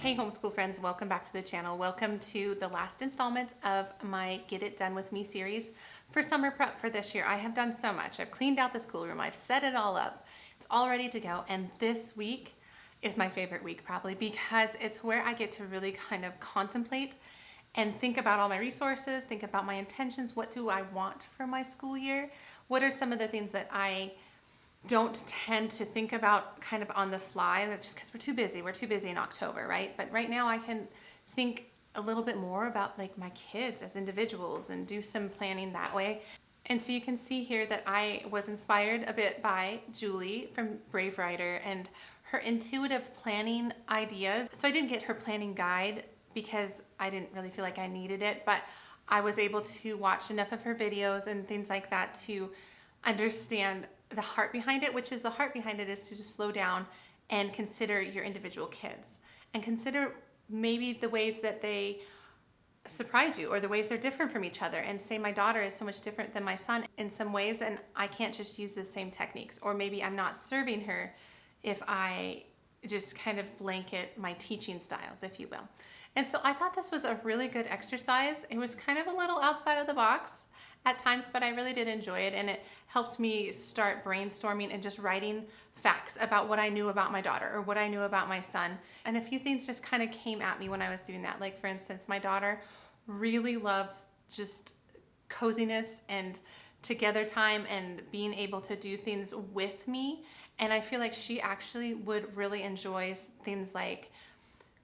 Hey homeschool friends, welcome back to the channel. Welcome to the last installment of my Get It Done With Me series for summer prep for this year. I have done so much. I've cleaned out the schoolroom, I've set it all up. It's all ready to go, and this week is my favorite week probably because it's where I get to really kind of contemplate and think about all my resources, think about my intentions. What do I want for my school year? What are some of the things that I don't tend to think about kind of on the fly? That's just because we're too busy. We're too busy in October, right? But right now I can think a little bit more about like my kids as individuals and do some planning that way. And so you can see here that I was inspired a bit by Julie from Brave Writer and her intuitive planning ideas. So I didn't get her planning guide because I didn't really feel like I needed it, but I was able to watch enough of her videos and things like that to understand the heart behind it, which is the heart behind it is to just slow down and consider your individual kids and consider maybe the ways that they surprise you or the ways they're different from each other, and say my daughter is so much different than my son in some ways and I can't just use the same techniques, or maybe I'm not serving her if I just kind of blanket my teaching styles, if you will. And so I thought this was a really good exercise. It was kind of a little outside of the box at times, but I really did enjoy it, and it helped me start brainstorming and just writing facts about what I knew about my daughter or what I knew about my son. And a few things just kind of came at me when I was doing that. Like, for instance, my daughter really loves just coziness and together time and being able to do things with me. And I feel like she actually would really enjoy things like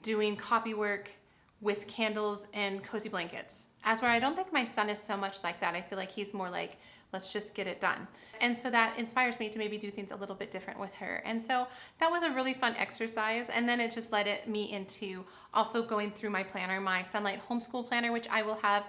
doing copy work with candles and cozy blankets. As where I don't think my son is so much like that. I feel like he's more like, let's just get it done. And so that inspires me to maybe do things a little bit different with her. And so that was a really fun exercise. And then it just led me into also going through my planner, my Sonlight Homeschool planner, which I will have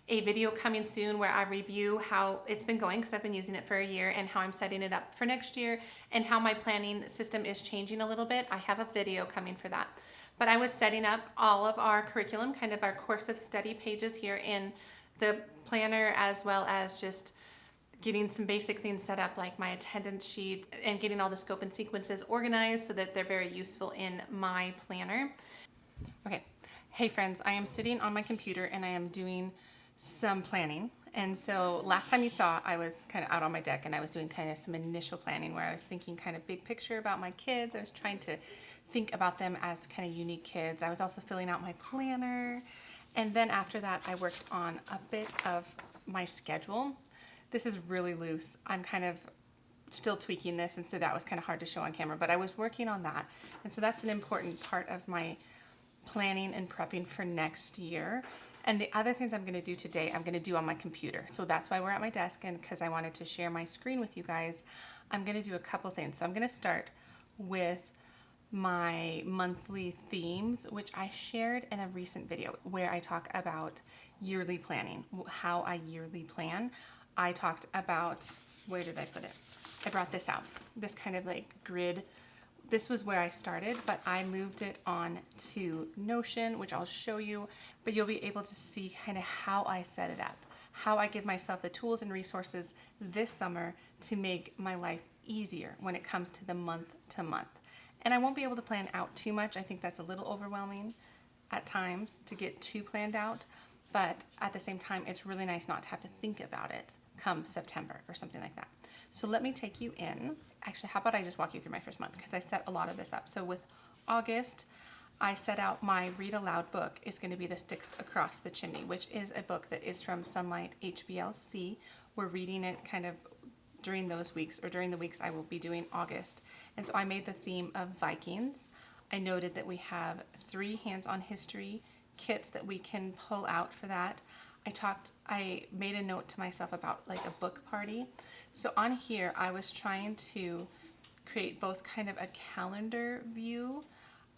a video coming soon where I review how it's been going because I've been using it for a year, and how I'm setting it up for next year and how my planning system is changing a little bit. I have a video coming for that. But I was setting up all of our curriculum, kind of our course of study pages here in the planner, as well as just getting some basic things set up like my attendance sheet and getting all the scope and sequences organized so that they're very useful in my planner. Okay, hey friends, I am sitting on my computer and I am doing some planning. And so last time you saw, I was kind of out on my deck and I was doing kind of some initial planning where I was thinking kind of big picture about my kids. I was trying to think about them as kind of unique kids. I was also filling out my planner. And then after that, I worked on a bit of my schedule. This is really loose. I'm kind of still tweaking this, and so that was kind of hard to show on camera, but I was working on that. And so that's an important part of my planning and prepping for next year. And the other things I'm going to do today, I'm going to do on my computer. So that's why we're at my desk, and because I wanted to share my screen with you guys, I'm going to do a couple things. So I'm going to start with my monthly themes, which I shared in a recent video where I talk about yearly planning, how I yearly plan. I talked about, where did I put it? I brought this out, this kind of like grid. This was where I started, but I moved it on to Notion, which I'll show you, but you'll be able to see kind of how I set it up, how I give myself the tools and resources this summer to make my life easier when it comes to the month to month. And I won't be able to plan out too much. I think that's a little overwhelming at times to get too planned out, but at the same time, it's really nice not to have to think about it come September or something like that. So let me take you in. Actually, how about I just walk you through my first month, because I set a lot of this up. So with August, I set out my read aloud book is going to be The Sticks Across the Chimney, which is a book that is from Sonlight HBLC. We're reading it kind of during those weeks, or during the weeks I will be doing August. And so I made the theme of Vikings. I noted that we have 3 hands-on history kits that we can pull out for that. I made a note to myself about like a book party. So on here, I was trying to create both kind of a calendar view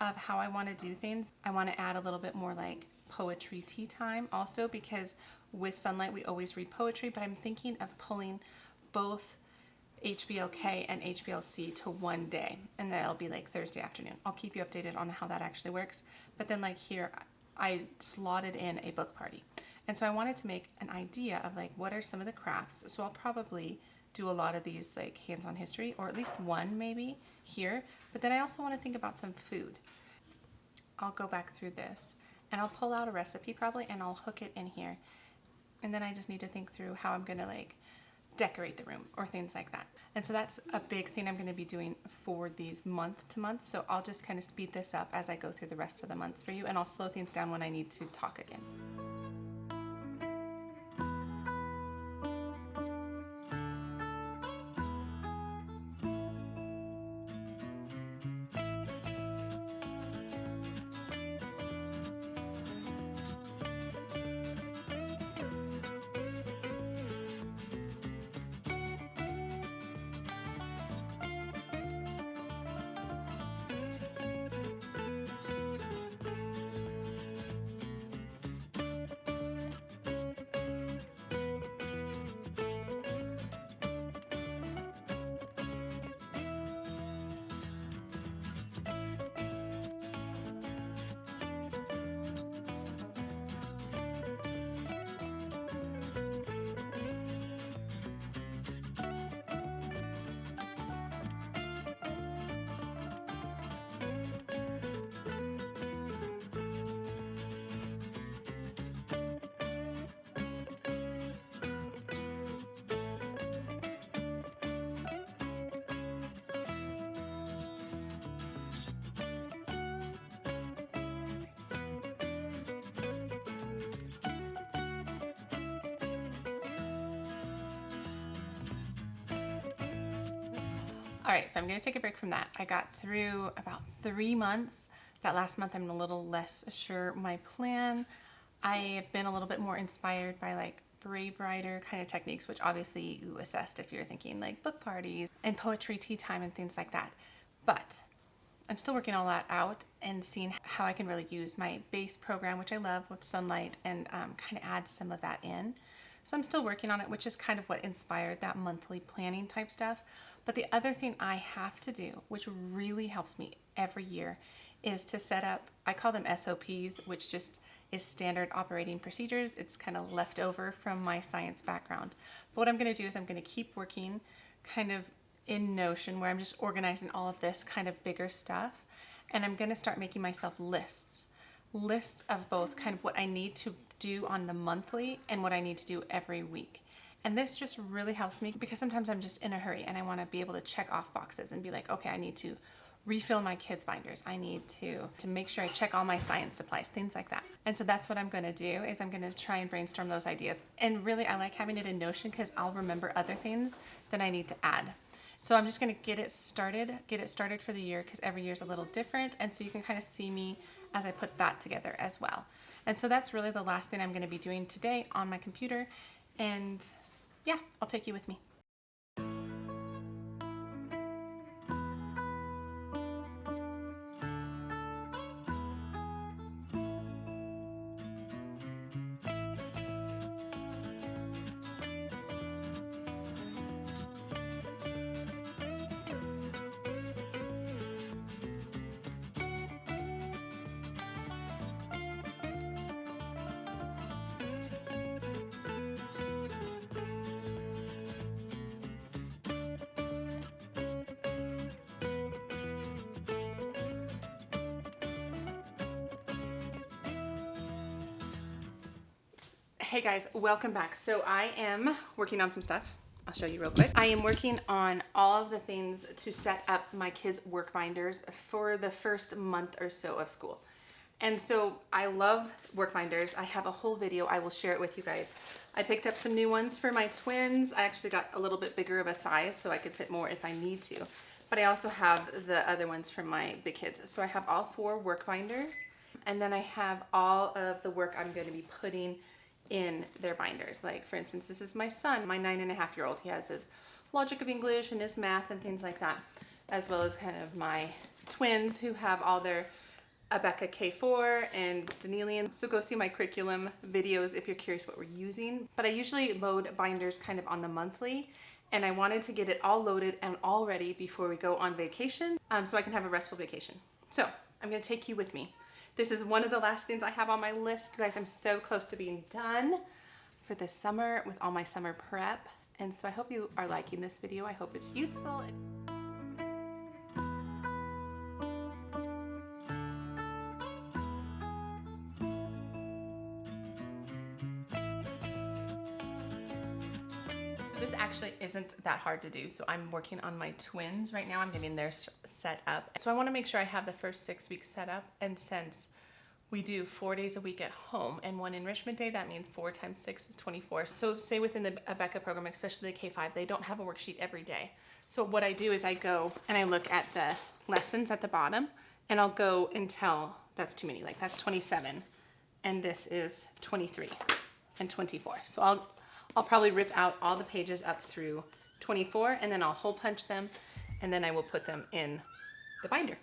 of how I want to do things. I want to add a little bit more like poetry tea time also, because with Sonlight, we always read poetry, but I'm thinking of pulling both HBLK and HBLC to one day, and that'll be like Thursday afternoon. I'll keep you updated on how that actually works. But then like here, I slotted in a book party. And so I wanted to make an idea of like, what are some of the crafts? So I'll probably do a lot of these like hands-on history, or at least one maybe here. But then I also want to think about some food. I'll go back through this and I'll pull out a recipe probably and I'll hook it in here. And then I just need to think through how I'm gonna like decorate the room or things like that. And so that's a big thing I'm gonna be doing for these month to month. So I'll just kind of speed this up as I go through the rest of the months for you, and I'll slow things down when I need to talk again. All right, so I'm gonna take a break from that. I got through about 3 months. That last month, I'm a little less sure my plan. I have been a little bit more inspired by like brave writer kind of techniques, which obviously you assessed if you're thinking like book parties and poetry tea time and things like that. But I'm still working all that out and seeing how I can really use my base program, which I love, with Sonlight, and kind of add some of that in. So I'm still working on it, which is kind of what inspired that monthly planning type stuff. But the other thing I have to do, which really helps me every year, is to set up, I call them SOPs, which just is standard operating procedures. It's kind of left over from my science background. But what I'm going to do is I'm going to keep working kind of in Notion, where I'm just organizing all of this kind of bigger stuff. And I'm going to start making myself lists of both kind of what I need to do on the monthly and what I need to do every week. And this just really helps me because sometimes I'm just in a hurry and I want to be able to check off boxes and be like, okay, I need to refill my kids' binders. I need to make sure I check all my science supplies, things like that. And so that's what I'm going to do, is I'm going to try and brainstorm those ideas. And really, I like having it in Notion because I'll remember other things that I need to add. So I'm just going to get it started for the year, because every year is a little different. And so you can kind of see me as I put that together as well. And so that's really the last thing I'm going to be doing today on my computer. And yeah, I'll take you with me. Hey guys, welcome back. So I am working on some stuff. I'll show you real quick. I am working on all of the things to set up my kids' work binders for the first month or so of school. And so I love work binders. I have a whole video. I will share it with you guys. I picked up some new ones for my twins. I actually got a little bit bigger of a size so I could fit more if I need to. But I also have the other ones from my big kids. So I have all 4 work binders. And then I have all of the work I'm going to be putting in their binders. Like, for instance, this is my son, my 9.5-year-old. He has his logic of English and his math and things like that, as well as kind of my twins who have all their Abeka K4 and Danelian. So go see my curriculum videos if you're curious what we're using. But I usually load binders kind of on the monthly, and I wanted to get it all loaded and all ready before we go on vacation, so I can have a restful vacation. So I'm going to take you with me. This is one of the last things I have on my list. You guys, I'm so close to being done for this summer with all my summer prep. And so I hope you are liking this video. I hope it's useful. isn't that hard to do. So I'm working on my twins right now. I'm getting theirs set up. So I want to make sure I have the first 6 weeks set up. And since we do 4 days a week at home and 1 enrichment day, that means 4 times 6 is 24. So say within the Abeka program, especially the K-5, they don't have a worksheet every day. So what I do is I go and I look at the lessons at the bottom, and I'll go until that's too many, like that's 27, and this is 23 and 24. So I'll probably rip out all the pages up through 24, and then I'll hole punch them, and then I will put them in the binder.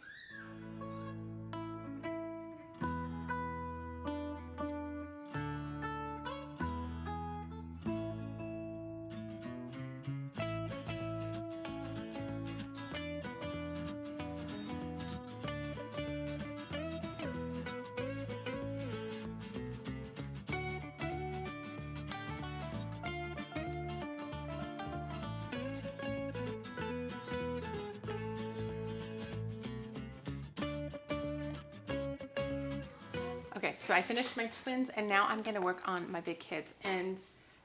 Okay, so I finished my twins, and now I'm gonna work on my big kids. And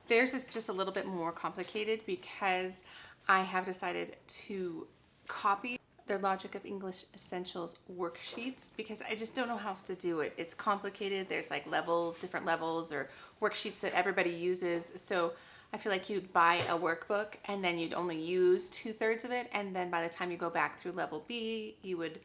theirs is just a little bit more complicated because I have decided to copy their Logic of English Essentials worksheets because I just don't know how else to do it. It's complicated. There's like levels, different levels, or worksheets that everybody uses. So I feel like you'd buy a workbook and then you'd only use 2/3 of it. And then by the time you go back through level B, you would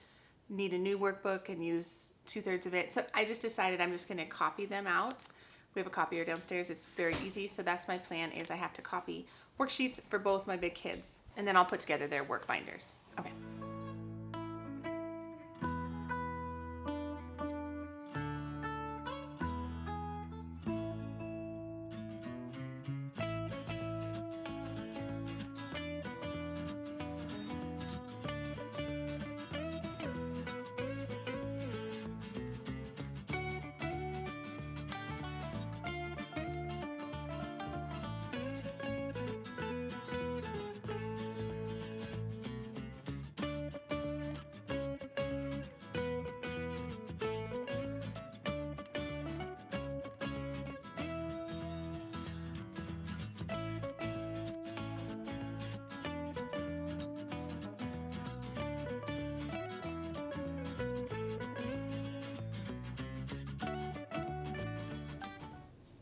need a new workbook and use 2/3 of it. So I just decided I'm just gonna copy them out. We have a copier downstairs. It's very easy. So that's my plan, is I have to copy worksheets for both my big kids, and then I'll put together their work binders. Okay.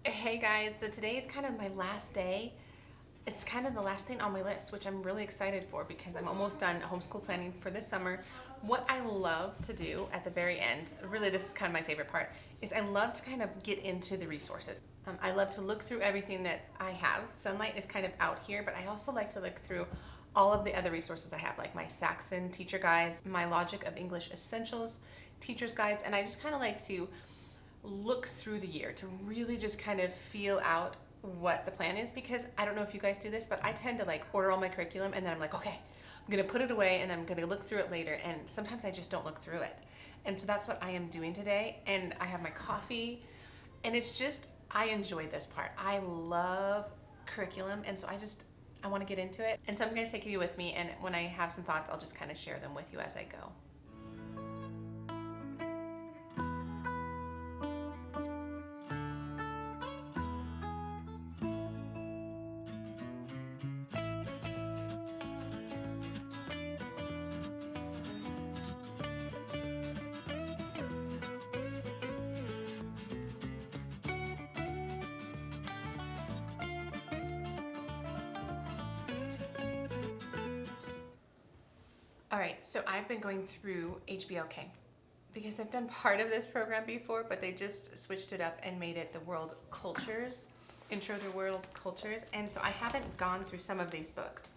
Hey guys, so today is kind of my last day. It's kind of the last thing on my list, which I'm really excited for because I'm almost done homeschool planning for this summer. What I love to do at the very end, really this is kind of my favorite part, is I love to kind of get into the resources. I love to look through everything that I have. Sonlight is kind of out here, but I also like to look through all of the other resources I have, like my Saxon teacher guides, my Logic of English Essentials teacher's guides, and I just kind of like to look through the year to really just kind of feel out what the plan is, because I don't know if you guys do this, but I tend to like order all my curriculum and then I'm like, okay, I'm gonna put it away and then I'm gonna look through it later, and sometimes I just don't look through it. And so that's what I am doing today, and I have my coffee, and it's just, I enjoy this part. I love curriculum, and so I want to get into it. And so I'm going to take you with me, and when I have some thoughts, I'll just kind of share them with you as I go. All right, so I've been going through HBLK because I've done part of this program before, but they just switched it up and made it the world cultures, intro to world cultures. And so I haven't gone through some of these books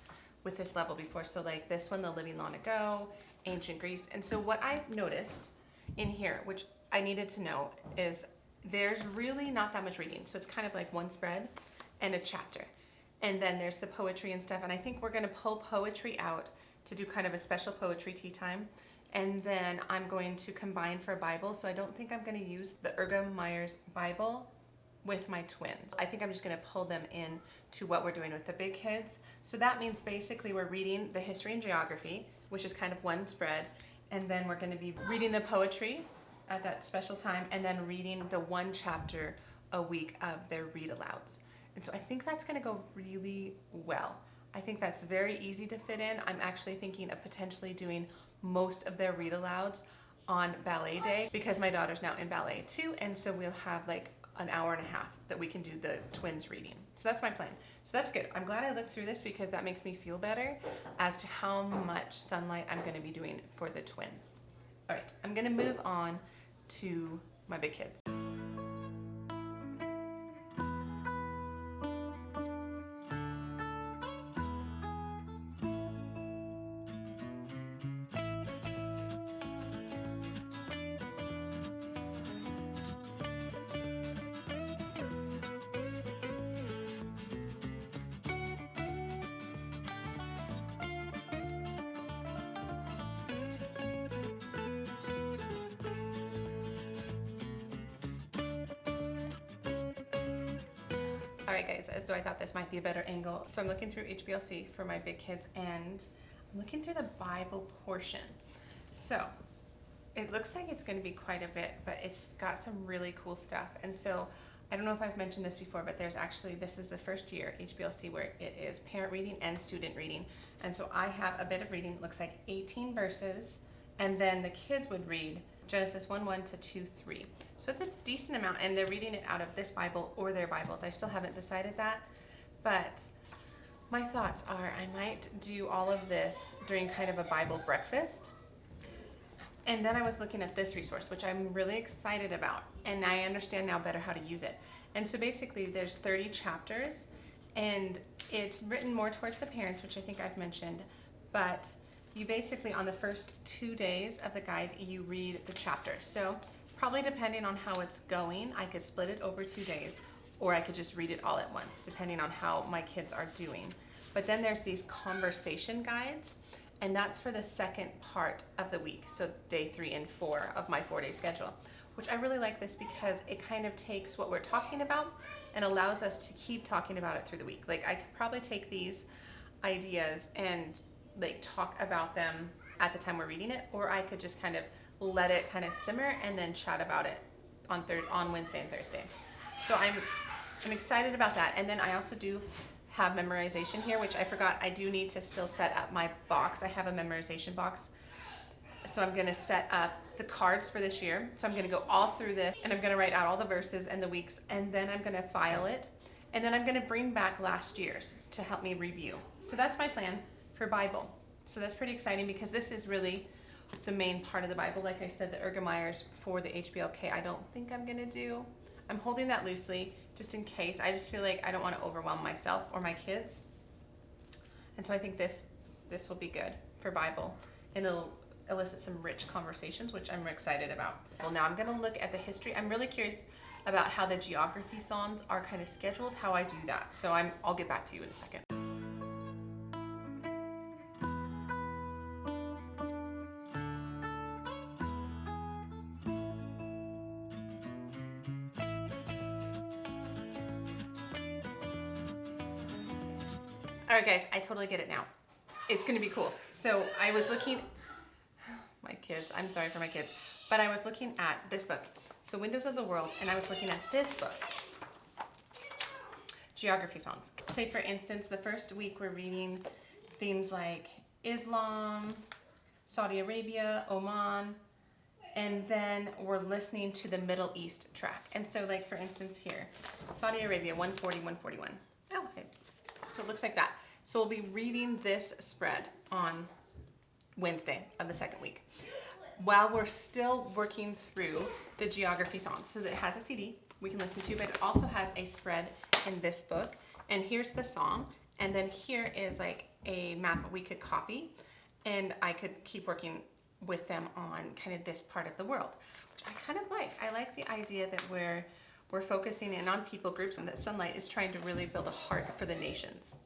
with this level before. So like this one, The Living Long Ago, Ancient Greece. And so what I've noticed in here, which I needed to know, is there's really not that much reading. So it's kind of like one spread and a chapter. And then there's the poetry and stuff. And I think we're gonna pull poetry out to do kind of a special poetry tea time. And then I'm going to combine for a Bible. So I don't think I'm gonna use the Myers Bible with my twins. I think I'm just gonna pull them in to what we're doing with the big kids. So that means basically we're reading the history and geography, which is kind of one spread. And then we're gonna be reading the poetry at that special time, and then reading the one chapter a week of their read alouds. And so I think that's gonna go really well. I think that's very easy to fit in. I'm actually thinking of potentially doing most of their read alouds on ballet day because my daughter's now in ballet too, and so we'll have like an hour and a half that we can do the twins reading. So that's my plan. So that's good. I'm glad I looked through this because that makes me feel better as to how much Sonlight I'm going to be doing for the twins. All right, I'm going to move on to my big kids. Alright guys, so I thought this might be a better angle. So I'm looking through HBLC for my big kids and I'm looking through the Bible portion. So it looks like it's going to be quite a bit, but it's got some really cool stuff. And so I don't know if I've mentioned this before, but there's actually, this is the first year HBLC where it is parent reading and student reading. And so I have a bit of reading, it looks like 18 verses, and then the kids would read Genesis 1:1 to 2:3. So it's a decent amount, and they're reading it out of this Bible or their Bibles. I still haven't decided that, but my thoughts are I might do all of this during kind of a Bible breakfast. And then I was looking at this resource, which I'm really excited about, and I understand now better how to use it. And so basically there's 30 chapters, and it's written more towards the parents, which I think I've mentioned, but you basically, on the first 2 days of the guide, you read the chapters. So probably depending on how it's going, I could split it over 2 days, or I could just read it all at once, depending on how my kids are doing. But then there's these conversation guides, and that's for the second part of the week. So day 3 and 4 of my 4-day schedule, which I really like this because it kind of takes what we're talking about and allows us to keep talking about it through the week. Like I could probably take these ideas and like talk about them at the time we're reading it, or I could just kind of let it kind of simmer and then chat about it on Wednesday and Thursday. So I'm excited about that. And then I also do have memorization here, which I forgot. I do need to still set up my box. I have a memorization box. So I'm going to set up the cards for this year. So I'm going to go all through this, and I'm going to write out all the verses and the weeks, and then I'm going to file it. And then I'm going to bring back last year's to help me review. So that's my plan for Bible. So that's pretty exciting because this is really the main part of the Bible. Like I said, the Ergomeyers for the HBLK, I don't think I'm going to do. I'm holding that loosely just in case. I just feel like I don't want to overwhelm myself or my kids. And so I think this will be good for Bible, and it'll elicit some rich conversations, which I'm excited about. Well, now I'm going to look at the history. I'm really curious about how the geography songs are kind of scheduled, how I do that. So I'll get back to you in a second. All right, guys, I totally get it now. It's going to be cool. So I was looking, my kids, I'm sorry for my kids, but I was looking at this book. So Windows of the World, and I was looking at this book, Geography Songs. Say for instance, the first week we're reading themes like Islam, Saudi Arabia, Oman, and then we're listening to the Middle East track. And so like for instance here, Saudi Arabia, 140, 141. Oh, okay. So it looks like that. So we'll be reading this spread on Wednesday of the second week, while we're still working through the geography songs. So that it has a CD we can listen to, but it also has a spread in this book. And here's the song. And then here is like a map we could copy, and I could keep working with them on kind of this part of the world, which I kind of like. I like the idea that we're focusing in on people groups, and that Sonlight is trying to really build a heart for the nations.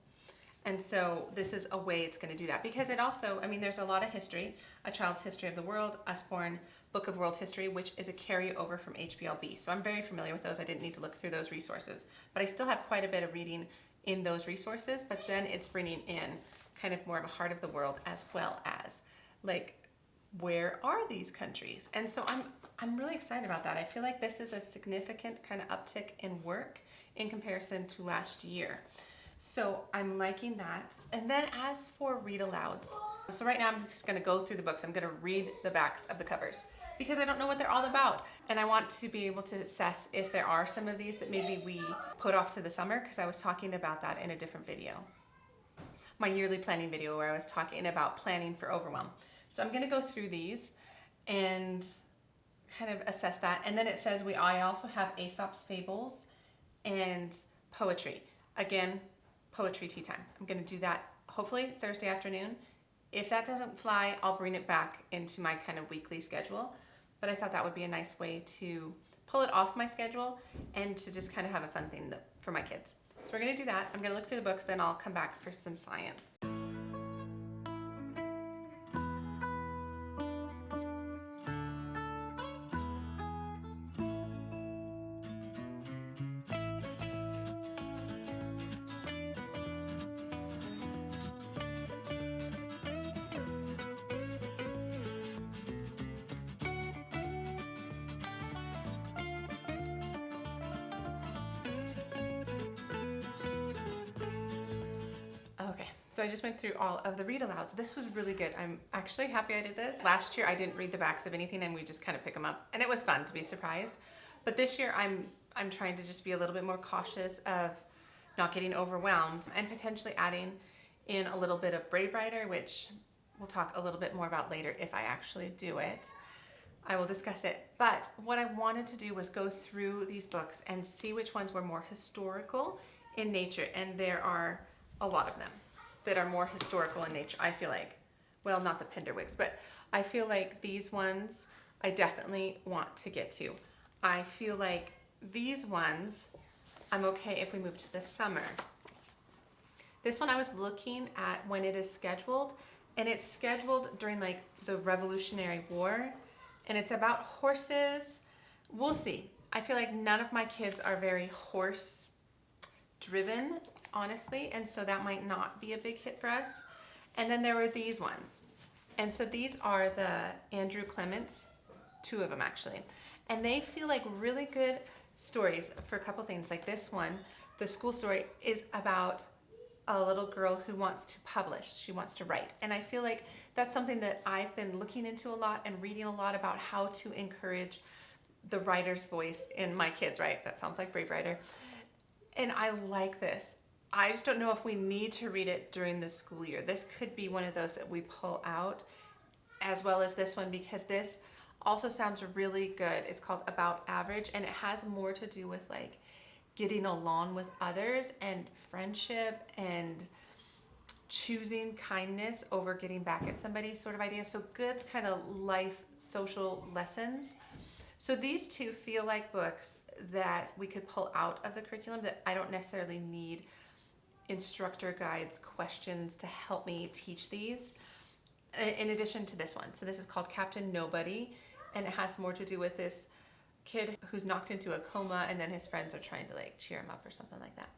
And so this is a way it's going to do that, because it also, I mean, there's a lot of history, A Child's History of the World, Usborne, Book of World History, which is a carryover from HBLB. So I'm very familiar with those. I didn't need to look through those resources, but I still have quite a bit of reading in those resources, but then it's bringing in kind of more of a heart of the world, as well as like, where are these countries? And so I'm really excited about that. I feel like this is a significant kind of uptick in work in comparison to last year. So I'm liking that. And then as for read alouds, so right now I'm just gonna go through the books. I'm gonna read the backs of the covers because I don't know what they're all about. And I want to be able to assess if there are some of these that maybe we put off to the summer, because I was talking about that in a different video. My yearly planning video where I was talking about planning for overwhelm. So I'm gonna go through these and kind of assess that. And then it says I also have Aesop's Fables and poetry. Again, poetry tea time. I'm gonna do that hopefully Thursday afternoon. If that doesn't fly, I'll bring it back into my kind of weekly schedule. But I thought that would be a nice way to pull it off my schedule and to just kind of have a fun thing for my kids. So we're gonna do that. I'm gonna look through the books, then I'll come back for some science. So I just went through all of the read alouds. This was really good. I'm actually happy I did this. Last year I didn't read the backs of anything and we just kind of pick them up, and it was fun to be surprised. But this year I'm trying to just be a little bit more cautious of not getting overwhelmed and potentially adding in a little bit of Brave Writer, which we'll talk a little bit more about later if I actually do it. I will discuss it. But what I wanted to do was go through these books and see which ones were more historical in nature, and there are a lot of them that are more historical in nature, I feel like. Well, not the Penderwigs, but I feel like these ones I definitely want to get to. I feel like these ones, I'm okay if we move to the summer. This one I was looking at when it is scheduled, and it's scheduled during like the Revolutionary War, and it's about horses. We'll see. I feel like none of my kids are very horse driven, honestly, and so that might not be a big hit for us. And then there were these ones, and so these are the Andrew Clements, 2 of them actually, and they feel like really good stories for a couple things. Like this one, the school story, is about a little girl who wants to publish. She wants to write, and I feel like that's something that I've been looking into a lot and reading a lot about, how to encourage the writer's voice in my kids, right? That sounds like Brave Writer. And I like this. I just don't know if we need to read it during the school year. This could be one of those that we pull out, as well as this one, because this also sounds really good. It's called About Average, and it has more to do with like getting along with others and friendship and choosing kindness over getting back at somebody sort of idea. So good kind of life social lessons. So these 2 feel like books that we could pull out of the curriculum, that I don't necessarily need instructor guides questions to help me teach these, in addition to this one. So this is called Captain Nobody, and it has more to do with this kid who's knocked into a coma, and then his friends are trying to like cheer him up or something like that.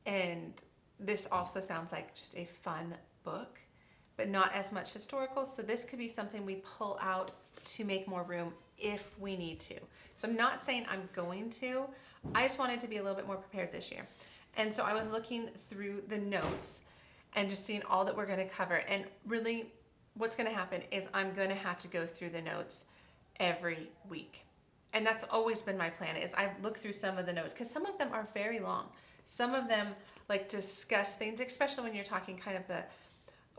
And this also sounds like just a fun book, but not as much historical. So this could be something we pull out to make more room if we need to. So I'm not saying I'm going to, I just wanted to be a little bit more prepared this year. And so I was looking through the notes and just seeing all that we're going to cover. And really what's going to happen is I'm going to have to go through the notes every week. And that's always been my plan, is I look through some of the notes, because some of them are very long. Some of them like discuss things, especially when you're talking kind of the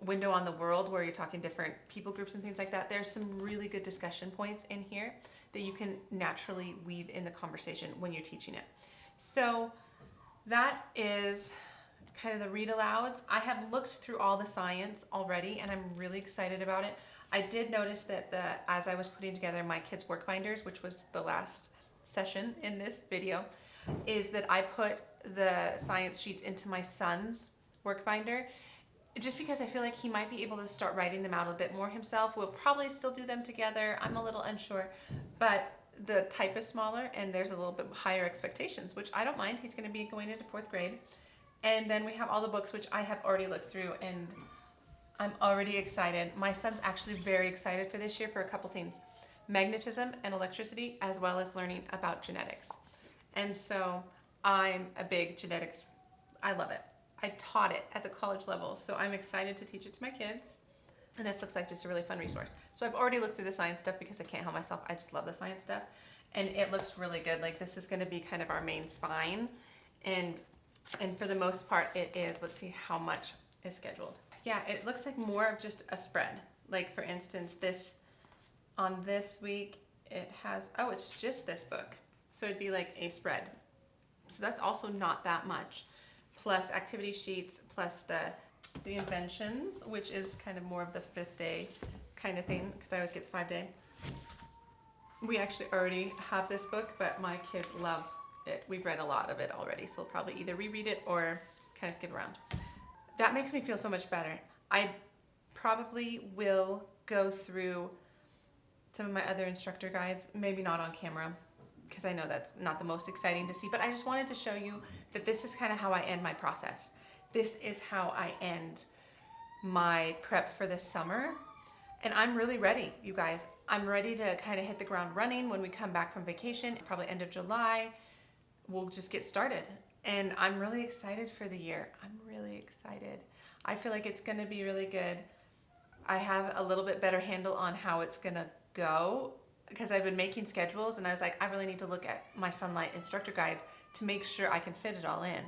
window on the world, where you're talking different people groups and things like that. There's some really good discussion points in here that you can naturally weave in the conversation when you're teaching it. So that is kind of the read alouds. I have looked through all the science already, and I'm really excited about it. I did notice that as I was putting together my kids' work binders, which was the last session in this video, is that I put the science sheets into my son's work binder, just because I feel like he might be able to start writing them out a bit more himself. We'll probably still do them together. I'm a little unsure, but the type is smaller and there's a little bit higher expectations, which I don't mind. He's going to be going into 4th grade. And then we have all the books, which I have already looked through, and I'm already excited. My son's actually very excited for this year for a couple things: magnetism and electricity, as well as learning about genetics. And so I'm a big genetics, I love it. I taught it at the college level, so I'm excited to teach it to my kids. And this looks like just a really fun resource. So I've already looked through the science stuff because I can't help myself. I just love the science stuff. And it looks really good. Like this is going to be kind of our main spine. And for the most part it is. Let's see how much is scheduled. Yeah, it looks like more of just a spread. Like for instance, this on this week it has, oh, it's just this book. So it'd be like a spread. So that's also not that much. Plus activity sheets, plus the inventions, which is kind of more of the 5th day kind of thing, because I always get the 5-day. We actually already have this book, but my kids love it. We've read a lot of it already, so we'll probably either reread it or kind of skip around. That makes me feel so much better. I probably will go through some of my other instructor guides, maybe not on camera, because I know that's not the most exciting to see, but I just wanted to show you that this is kind of how I end my process. This is how I end my prep for this summer. And I'm really ready, you guys. I'm ready to kind of hit the ground running when we come back from vacation, probably end of July. We'll just get started. And I'm really excited for the year. I'm really excited. I feel like it's gonna be really good. I have a little bit better handle on how it's gonna go, because I've been making schedules and I was like, I really need to look at my Sonlight instructor guides to make sure I can fit it all in,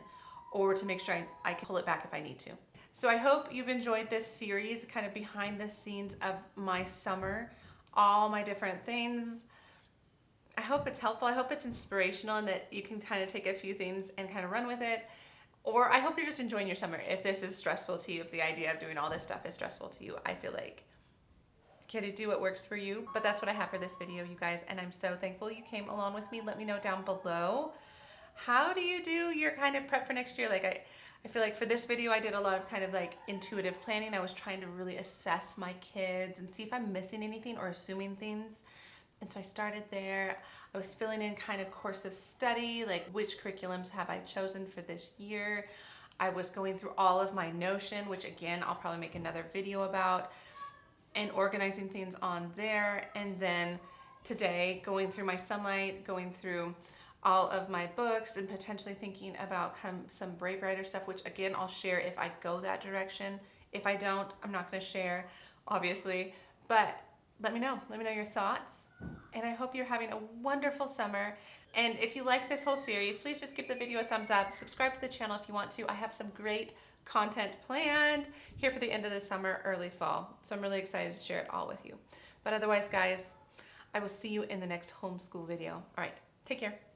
or to make sure I can pull it back if I need to. So I hope you've enjoyed this series, kind of behind the scenes of my summer, all my different things. I hope it's helpful. I hope it's inspirational and that you can kind of take a few things and kind of run with it. Or I hope you're just enjoying your summer. If this is stressful to you, if the idea of doing all this stuff is stressful to you, I feel like you do what works for you. But that's what I have for this video, you guys, and I'm so thankful you came along with me. Let me know down below, how do you do your kind of prep for next year? Like I feel like for this video I did a lot of kind of like intuitive planning. I was trying to really assess my kids and see if I'm missing anything or assuming things. And so I started there. I was filling in kind of course of study, like which curriculums have I chosen for this year. I was going through all of my Notion, which again I'll probably make another video about, and organizing things on there. And then today going through my Sonlight, going through all of my books, and potentially thinking about some Brave Writer stuff, which again I'll share if I go that direction. If I don't, I'm not going to share, obviously, but let me know your thoughts. And I hope you're having a wonderful summer. And if you like this whole series, please just give the video a thumbs up, subscribe to the channel if you want to. I have some great content planned here for the end of the summer, early fall. So I'm really excited to share it all with you. But otherwise, guys, I will see you in the next homeschool video. All right, take care.